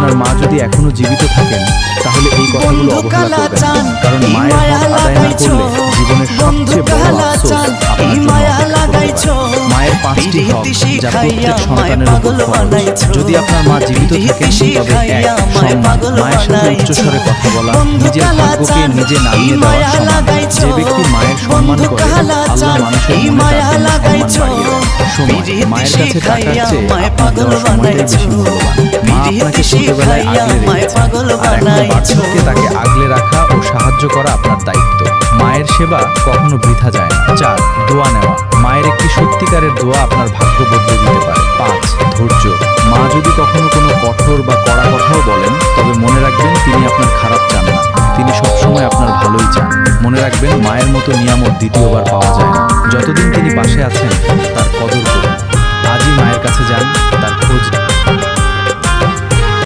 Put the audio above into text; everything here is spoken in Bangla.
আপনার মা যদি এখনো জীবিত থাকেন তাহলে এই কথাগুলো অবহেলা করবেন না। কারণ মায়ের হক আদায় না করলে জীবনের সবচেয়ে বড় আফসোস আপনার জন্য অপেক্ষা করতে পারে। মায়ের 5টি হক যা প্রত্যেক সন্তানের উপর ফরজ। যদি আপনার মা জীবিত থাকেন তবে 1. সম্মান। মায়ের সাথে উচ্চস্বরে কথা বলা নিজের ভাগ্যকে নিজে নামিয়ে দেওয়া সমান। যে ব্যক্তি মায়ের সম্মান করে আল্লাহ মানুষের মনে তার সম্মান বাড়িয়ে দেন। সময়। মায়ের কাছে টাকার চেয়ে আপনার দেওয়া সময়টাই বেশি মূল্যবান। মা আপনাকে ছোটবেলায় আগলে রেখেছে, আর এখন বার্ধক্যে তাকে আগলে রাখা ও সাহায্য করা আপনার দায়িত্ব। মায়ের সেবা কখনো বৃথা যায় না। 4. দোয়া নেওয়া। মায়ের একটি সত্যিকারের দোয়া আপনার ভাগ্য বদলে দিতে পারে। 5. ধৈর্য। মা যদি কখনো কোনো কঠোর বা কড়া কথাও বলেন তবে মনে রাখবেন তিনি আপনার খারাপ চান না, তিনি সবসময় আপনার ভালোই চান। মনে রাখবেন মায়ের মতো নিয়ামত দ্বিতীয়বার পাওয়া যায় না। যতদিন তিনি পাশে আছেন তার কদর করুন। আজই মায়ের কাছে যান, তার খোঁজ